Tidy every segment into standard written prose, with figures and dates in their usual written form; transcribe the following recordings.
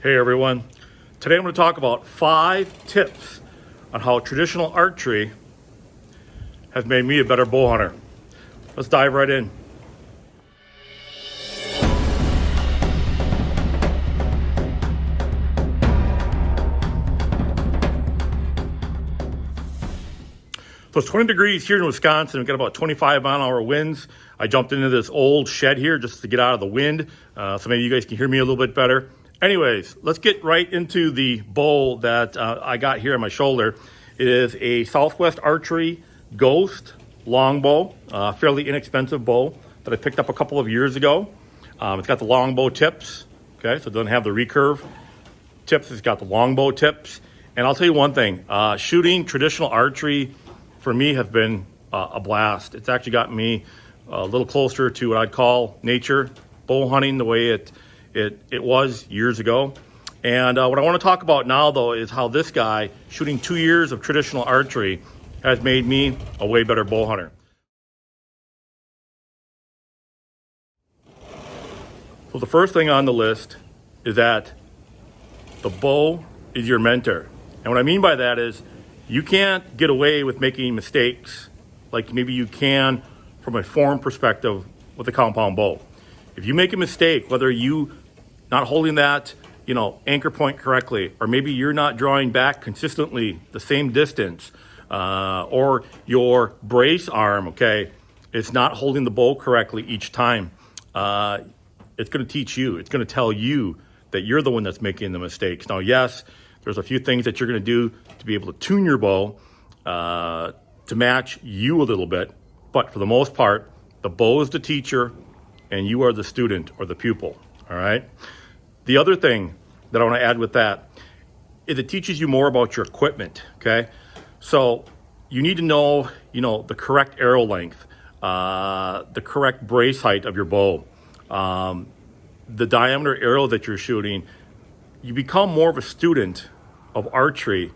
Hey everyone, today I'm going to talk about 5 tips on how traditional archery has made me a better bow hunter. Let's dive right in. So it's 20 degrees here in Wisconsin. We've got about 25-mile-an-hour winds. I jumped into this old shed here just to get out of the wind, so maybe you guys can hear me a little bit better. Anyways, let's get right into the bow that I got here on my shoulder. It is a Southwest Archery Ghost longbow, fairly inexpensive bow that I picked up a couple of years ago. It's got the longbow tips, okay, so it doesn't have the recurve tips. It's got the longbow tips. And I'll tell you one thing, shooting traditional archery for me has been a blast. It's actually got me a little closer to what I'd call nature bow hunting the way it was years ago. And what I want to talk about now, though, is how this guy, shooting 2 years of traditional archery, has made me a way better bow hunter. So the first thing on the list is that the bow is your mentor. And what I mean by that is you can't get away with making mistakes like maybe you can from a form perspective with a compound bow. If you make a mistake, whether you not holding that, anchor point correctly, or maybe you're not drawing back consistently the same distance, or your brace arm, okay, is not holding the bow correctly each time, it's going to teach you. It's going to tell you that you're the one that's making the mistakes. Now, yes, there's a few things that you're going to do to be able to tune your bow to match you a little bit. But for the most part, the bow is the teacher and you are the student or the pupil, all right? The other thing that I want to add with that is it teaches you more about your equipment, okay? So you need to know, the correct arrow length, the correct brace height of your bow, the diameter arrow that you're shooting. You become more of a student of archery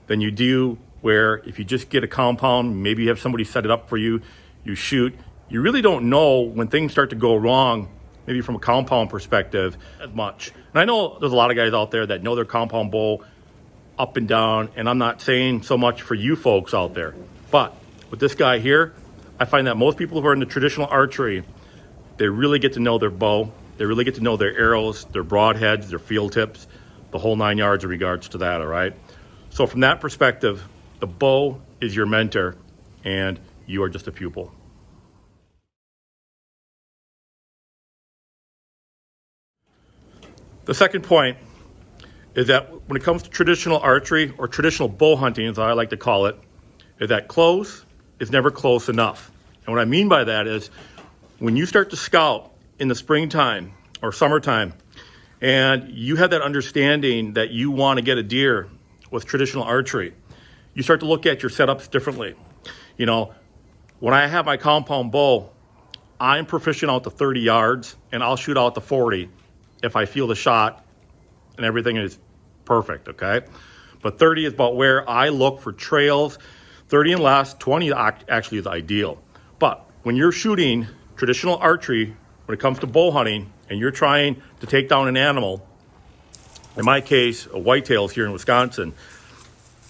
than you do where if you just get a compound, maybe you have somebody set it up for you, you shoot. You really don't know when things start to go wrong, maybe from a compound perspective, as much. And I know there's a lot of guys out there that know their compound bow up and down, and I'm not saying so much for you folks out there. But with this guy here, I find that most people who are in the traditional archery, they really get to know their bow. They really get to know their arrows, their broadheads, their field tips, the whole 9 yards in regards to that, all right? So from that perspective, the bow is your mentor, and you are just a pupil. The second point is that when it comes to traditional archery, or traditional bow hunting, as I like to call it, is that close is never close enough. And what I mean by that is when you start to scout in the springtime or summertime, and you have that understanding that you want to get a deer with traditional archery, you start to look at your setups differently. When I have my compound bow, I'm proficient out to 30 yards, and I'll shoot out to 40 if I feel the shot and everything is perfect, okay? But 30 is about where I look for trails. 30 and less, 20 actually is ideal. But when you're shooting traditional archery, when it comes to bow hunting, and you're trying to take down an animal, in my case, a whitetails here in Wisconsin,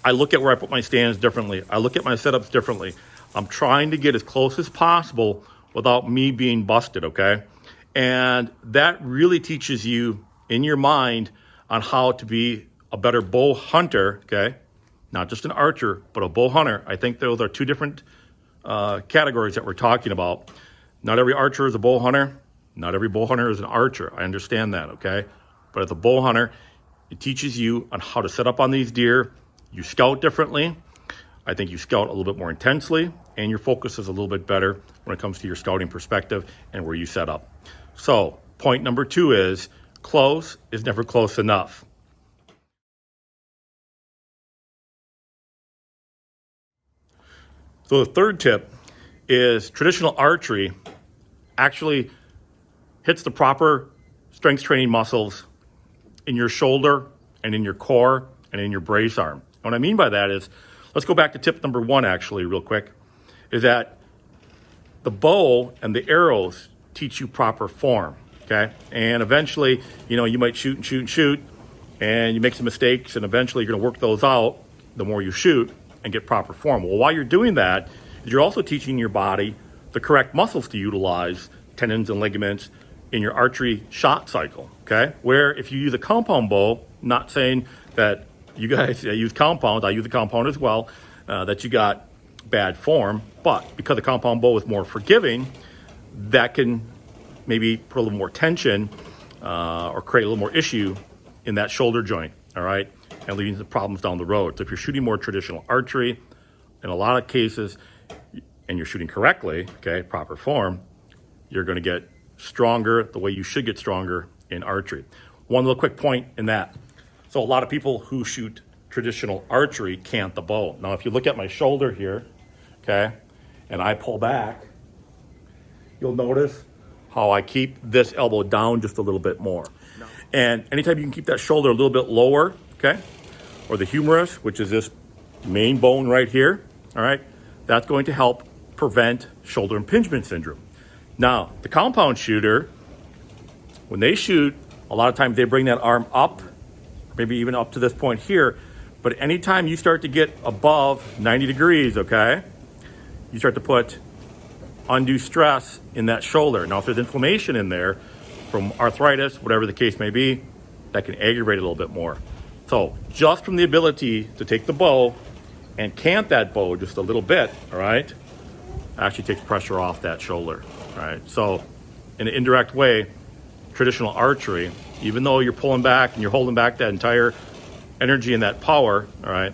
I look at where I put my stands differently. I look at my setups differently. I'm trying to get as close as possible without me being busted, okay? And that really teaches you in your mind on how to be a better bow hunter, okay? Not just an archer, but a bow hunter. I think those are two different categories that we're talking about. Not every archer is a bow hunter. Not every bow hunter is an archer. I understand that, okay? But as a bow hunter, it teaches you on how to set up on these deer. You scout differently. I think you scout a little bit more intensely, and your focus is a little bit better when it comes to your scouting perspective and where you set up. So point number 2 is close is never close enough. So the third tip is traditional archery actually hits the proper strength training muscles in your shoulder and in your core and in your brace arm. What I mean by that is, let's go back to tip number 1 actually real quick, is that the bow and the arrows teach you proper form, okay? And eventually, you might shoot and shoot and shoot, and you make some mistakes, and eventually you're going to work those out the more you shoot and get proper form. Well, while you're doing that, you're also teaching your body the correct muscles to utilize, tendons and ligaments, in your archery shot cycle, okay? Where if you use a compound bow, not saying that you guys use compounds, I use a compound as well, that you got bad form, but because the compound bow is more forgiving, that can maybe put a little more tension or create a little more issue in that shoulder joint, all right? And leading to problems down the road. So if you're shooting more traditional archery, in a lot of cases, and you're shooting correctly, okay, proper form, you're gonna get stronger the way you should get stronger in archery. One little quick point in that. So a lot of people who shoot traditional archery cant the bow. Now, if you look at my shoulder here, okay, and I pull back, you'll notice how I keep this elbow down just a little bit more. No. And anytime you can keep that shoulder a little bit lower, okay, or the humerus, which is this main bone right here, all right, that's going to help prevent shoulder impingement syndrome. Now, the compound shooter, when they shoot, a lot of times they bring that arm up, maybe even up to this point here, but anytime you start to get above 90 degrees, okay, you start to put undue stress in that shoulder. Now, if there's inflammation in there from arthritis, whatever the case may be, that can aggravate it a little bit more. So just from the ability to take the bow and cant that bow just a little bit, all right, actually takes pressure off that shoulder, all right? So in an indirect way, traditional archery, even though you're pulling back and you're holding back that entire energy and that power, all right,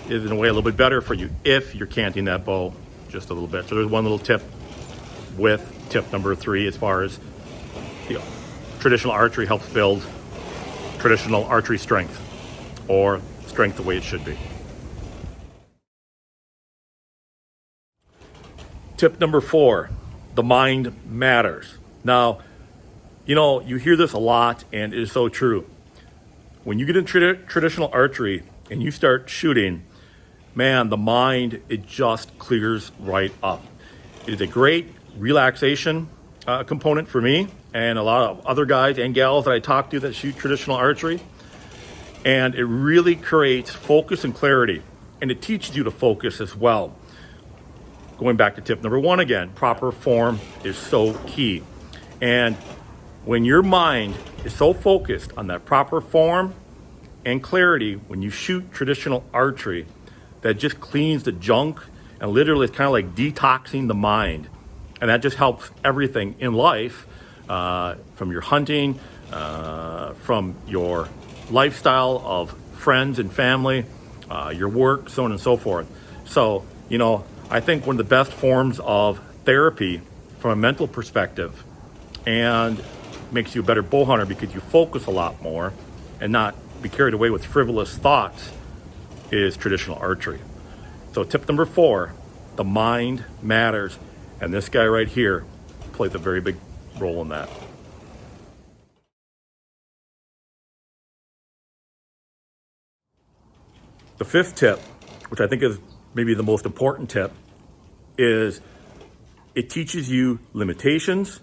is in a way a little bit better for you if you're canting that bow just a little bit. So there's one little tip with tip number 3 as far as, you know, traditional archery helps build traditional archery strength, or strength the way it should be. Tip number 4, the mind matters. Now, you know, you hear this a lot, and it is so true. When you get into traditional archery and you start shooting, man, the mind, it just clears right up. It is a great relaxation component for me and a lot of other guys and gals that I talk to that shoot traditional archery. And it really creates focus and clarity, and it teaches you to focus as well. Going back to tip number 1 again, proper form is so key. And when your mind is so focused on that proper form and clarity, when you shoot traditional archery, that just cleans the junk, and literally it's kind of like detoxing the mind. And that just helps everything in life, from your hunting, from your lifestyle of friends and family, your work, so on and so forth. So, you know, I think one of the best forms of therapy from a mental perspective, and makes you a better bow hunter because you focus a lot more and not be carried away with frivolous thoughts, is traditional archery. So tip number 4, the mind matters. And this guy right here plays a very big role in that. The 5th tip, which I think is maybe the most important tip, is it teaches you limitations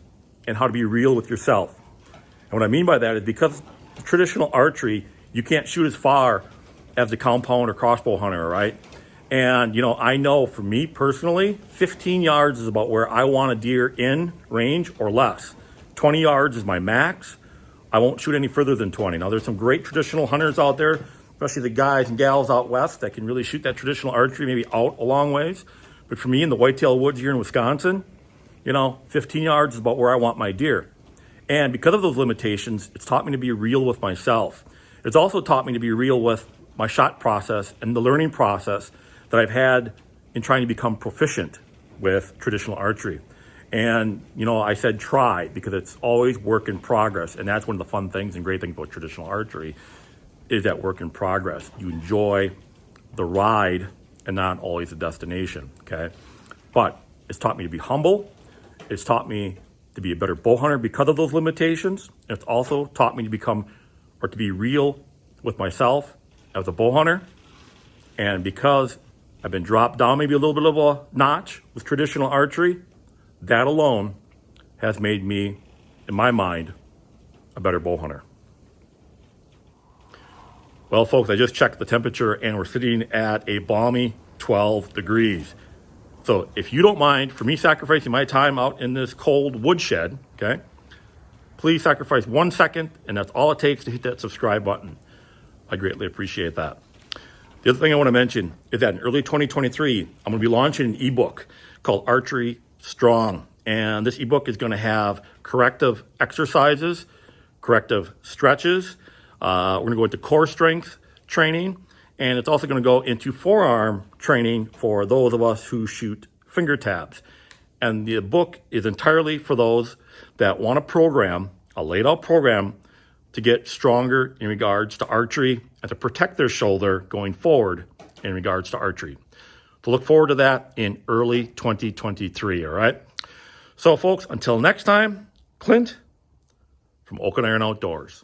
and how to be real with yourself. And what I mean by that is because traditional archery, you can't shoot as far as the compound or crossbow hunter, right? And, you know, I know for me personally, 15 yards is about where I want a deer in range or less. 20 yards is my max. I won't shoot any further than 20. Now, there's some great traditional hunters out there, especially the guys and gals out west that can really shoot that traditional archery maybe out a long ways. But for me in the whitetail woods here in Wisconsin, you know, 15 yards is about where I want my deer. And because of those limitations, it's taught me to be real with myself. It's also taught me to be real with my shot process and the learning process that I've had in trying to become proficient with traditional archery. And, you know, I said try because it's always work in progress. And that's one of the fun things and great things about traditional archery is that work in progress. You enjoy the ride and not always the destination, okay? But it's taught me to be humble. It's taught me to be a better bow hunter because of those limitations. And it's also taught me to become, or to be real with myself as a bow hunter. And because I've been dropped down maybe a little bit of a notch with traditional archery, that alone has made me, in my mind, a better bow hunter. Well, folks, I just checked the temperature and we're sitting at a balmy 12 degrees. So if you don't mind for me sacrificing my time out in this cold woodshed, okay, please sacrifice 1 second, and that's all it takes to hit that subscribe button. I greatly appreciate that. The other thing I want to mention is that in early 2023, I'm going to be launching an ebook called Archery Strong. And this ebook is going to have corrective exercises, corrective stretches. We're going to go into core strength training, and it's also going to go into forearm training for those of us who shoot finger tabs. And the book is entirely for those that want a program, a laid out program to get stronger in regards to archery and to protect their shoulder going forward in regards to archery. So look forward to that in early 2023, all right? So folks, until next time, Clint from Oak and Iron Outdoors.